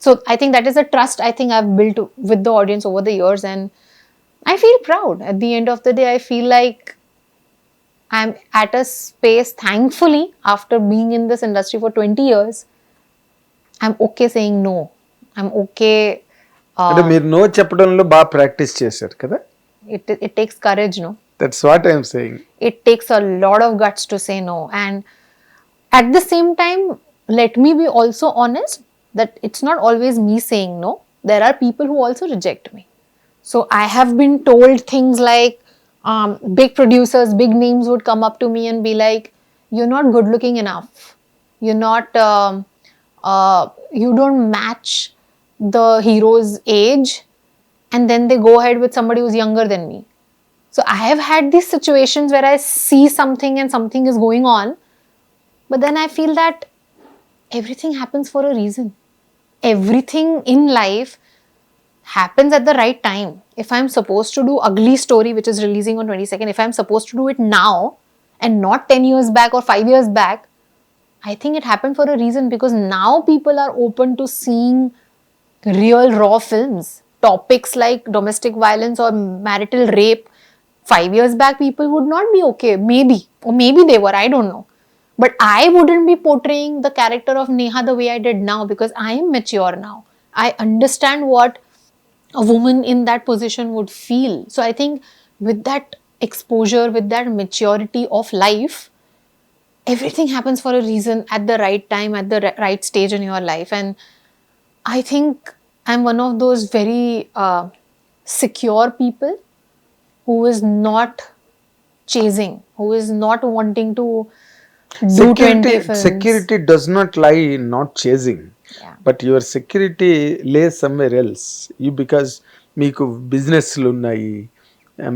So I think that is a trust I think I've built with the audience over the years, and I feel proud. At the end of the day, I feel like I'm at a space, thankfully, after being in this industry for 20 years, I'm okay saying no. I'm okay. అంటే మీరు no చెప్పడంలో బాగా practice చేశారు కదా. It takes courage, no? That's what I'm saying. It takes a lot of guts to say no. And at the same time, let me be also honest that it's not always me saying no. There are people who also reject me. So I have been told things like, big producers, big names would come up to me and be like, you're not good looking enough. You're not, you don't match the hero's age. And then they go ahead with somebody who's younger than me. So I have had these situations where I see something and something is going on. But then I feel that everything happens for a reason. Everything in life happens at the right time. If I'm supposed to do Ugly Story, which is releasing on 22nd, if I'm supposed to do it now and not 10 years back or 5 years back, I think it happened for a reason, because now people are open to seeing real raw films. Topics like domestic violence or marital rape, 5 years back people would not be okay, maybe, or maybe they were, I don't know. But I wouldn't be portraying the character of Neha the way I did now, because I am mature now. I understand what a woman in that position would feel. So I think with that exposure, with that maturity of life, everything happens for a reason, at the right time, at the right stage in your life. And I think I'm one of those very secure people who is not chasing, who is not wanting to do 20 films. Security does not lie in not chasing. Yeah. But your security lays somewhere else. You, because మీకు బిజినెస్లు ఉన్నాయి,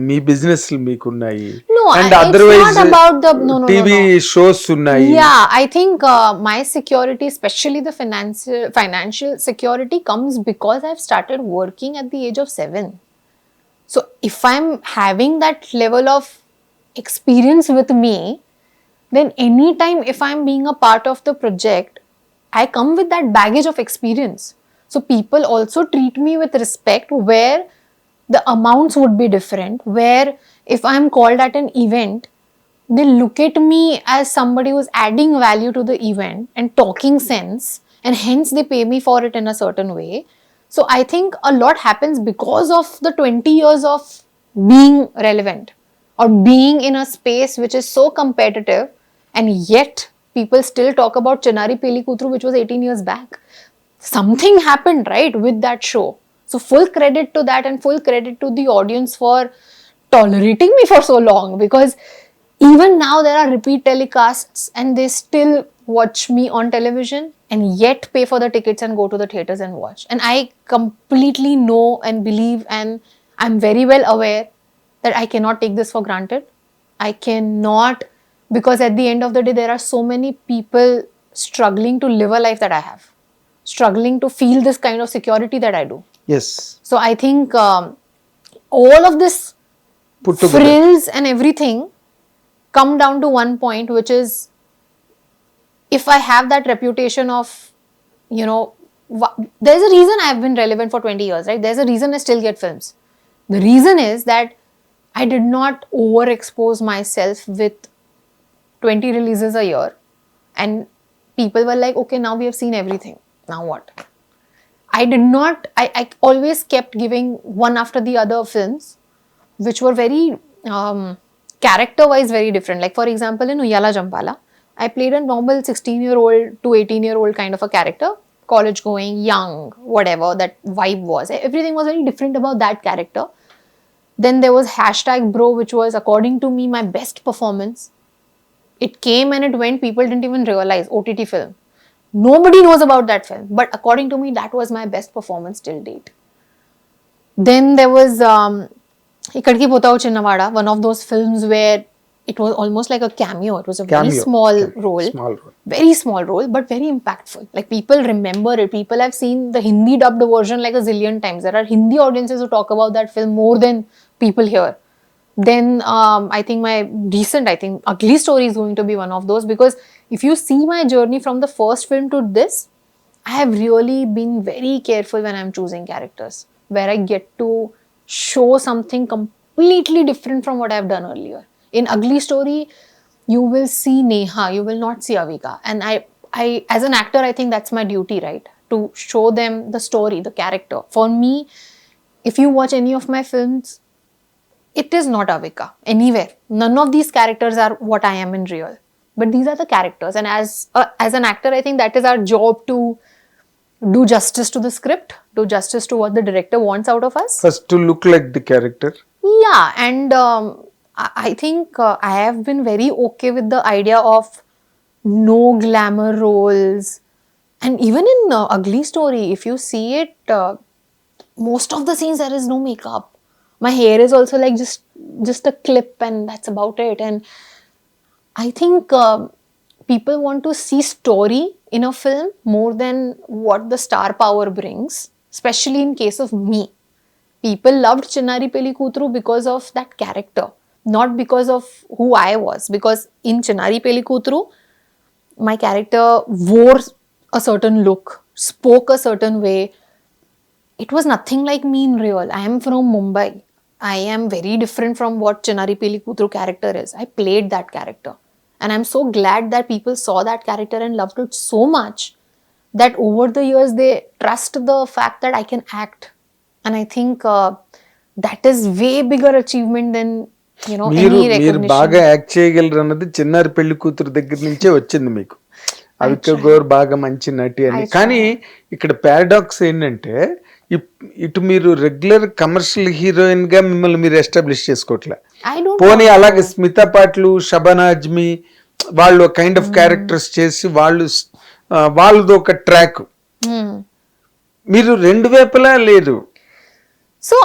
మీ బిజినెస్లు మీకు ఉన్నాయి, No, and it's otherwise not about the TV shows ఉన్నాయి. Yeah, I think my security, especially the financial security, comes because I've started working at the age of 7. So if I'm having that level of experience with me, then anytime if I'm being a part of the project, I come with that baggage of experience. So people also treat me with respect, where the amounts would be different, where if I'm called at an event, they look at me as somebody who's adding value to the event and talking sense, and hence they pay me for it in a certain way. So I think a lot happens because of the 20 years of being relevant, or being in a space which is so competitive, and yet people still talk about Chinari Peli Kutru, which was 18 years back. Something happened, right, with that show. So full credit to that, and full credit to the audience for tolerating me for so long, because even now there are repeat telecasts and they still watch me on television and yet pay for the tickets and go to the theatres and watch. And I completely know and believe, and I'm very well aware that I cannot take this for granted. I cannot, because at the end of the day there are so many people struggling to live a life that I have, struggling to feel this kind of security that I do. Yes. So I think all of this Put together, frills and everything come down to one point, which is, if I have that reputation of, you know, there's a reason I've been relevant for 20 years, right? There's a reason I still get films. The reason is that I did not overexpose myself with 20 releases a year, and people were like, okay, now we have seen everything, now what? I did not, I always kept giving one after the other films, which were very character-wise very different. Like for example, in Uyala Jampala, I played a normal 16-year-old to 18-year-old kind of a character, college-going, young, whatever that vibe was. Everything was very different about that character. Then there was #Bro, which was, according to me, my best performance. It came and it went, people didn't even realize, OTT film. Nobody knows about that film, but according to me, that was my best performance till date. Then there was Ikkadki Potao Chinnavada, one of those films where it was almost like a cameo. It was a very small role. Very small role, but very impactful. Like people remember it. People have seen the Hindi dubbed version like a zillion times. There are Hindi audiences who talk about that film more than people here. Then I think my recent, Ugly Story is going to be one of those, because if you see my journey from the first film to this, I have really been very careful when I'm choosing characters, where I get to show something completely different from what I've done earlier. In Ugly Story, you will see Neha, you will not see Avika. And I as an actor, I think that's my duty, right? To show them the story, the character. For me, if you watch any of my films, it is not Avika anywhere. None of these characters are what I am in real. But these are the characters. And as an actor, I think that is our job to do justice to the script, do justice to what the director wants out of us. First to look like the character. Yeah, and I think I have been very okay with the idea of no glamour roles. And even in Ugly Story, if you see it, most of the scenes there is no makeup. My hair is also like just a clip, and that's about it. And I think people want to see story in a film more than what the star power brings, especially in case of me. People loved Chinnari Peli Kootru because of that character, not because of who I was. Because in Chinnari Peli Kootru, my character wore a certain look, spoke a certain way. It was nothing like me in real. I am from Mumbai. I am very different from what Chinnari Peli Kootru character is. I played that character. And I'm so glad that people saw that character and loved it so much that over the years they trust the fact that I can act. And I think that is way bigger achievement than, you know, మీరు any మీరు recognition. బాగా act చేయగలరు అన్నది చిన్నారి పెళ్లి కూతురు దగ్గర నుంచే వచ్చింది మీకు. అవికా గోర్ బాగా మంచి నటి అని. కానీ ఇక్కడ పారాడాక్స్ ఏంటంటే ఇటు మీరు రెగ్యులర్ కమర్షియల్ హీరోయిన్ గా మిమ్మల్ని మీరు ఎస్టాబ్లిష్ చేసుకోవట్లే. పోనీ అలాగే స్మితా పాట్లు, షబానా అజ్మీ వాళ్ళు కైండ్ ఆఫ్ క్యారెక్టర్స్ చేసి వాళ్ళది ఒక ట్రాక్. మీరు రెండు వైపులా లేదు. So,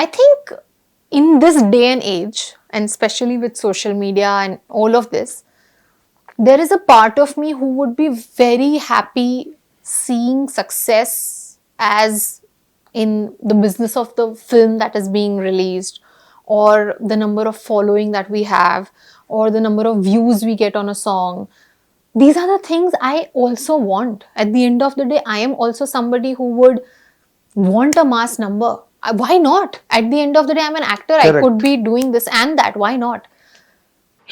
I think in this day and age, and especially with social media and all of this, there is a part of me who would be very happy seeing success as in the business of the film that is being released, or the number of following that we have, or the number of views we get on a song. These are the things I also want. At the end of the day, I am also somebody who would want a mass number. Why not? At the end of the day, I'm an actor. Correct. I could be doing this and that. Why not?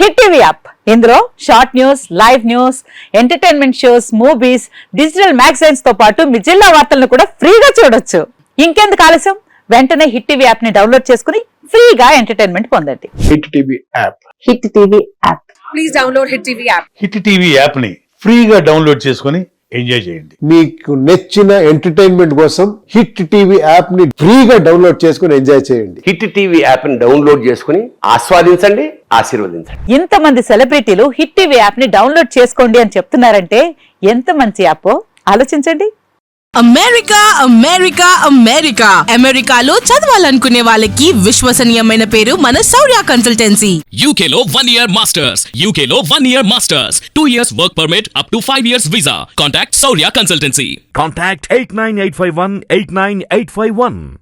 Hit TV app, ఇందులో short news, live news, entertainment shows, movies, digital magazines తో పాటు మీ జిల్లా వార్తలను కూడా ఫ్రీగా చూడొచ్చు. ఇంకెందుకు ఆలస్యం, వెంటనే హిట్ టీవీ యాప్ ని డౌన్లోడ్ చేసుకుని ఫ్రీగా ఎంటర్టైన్మెంట్ పొందండి. Hit TV app. Hit TV app. Please download hit TV app. Hit TV app ని ఫ్రీగా డౌన్లోడ్ చేసుకుని ఎంజాయ్ చేయండి. మీకు నచ్చిన ఎంటర్టైన్మెంట్ కోసం హిట్ టీవీ యాప్ ని ఫ్రీగా డౌన్లోడ్ చేసుకుని ఎంజాయ్ చేయండి. హిట్ టీవీ యాప్ ని డౌన్లోడ్ చేసుకుని ఆస్వాదించండి, ఆశీర్వదించండి. ఇంతమంది సెలబ్రిటీలు హిట్ టీవీ యాప్ ని డౌన్లోడ్ చేసుకోండి అని చెప్తున్నారంటే ఎంత మంచి యాప్ ఆలోచించండి. అమెరికా అమెరికా అమెరికా అమెరికాలో చదవాలనుకునే వాళ్ళకి విశ్వసనీయమైన పేరు మన శౌర్య కన్సల్టెన్సీ. UK లో 1 year masters, UK లో 1 year masters, 2 years work permit up to 5 years visa. Contact Saurya Consultancy. Contact 89851 89851.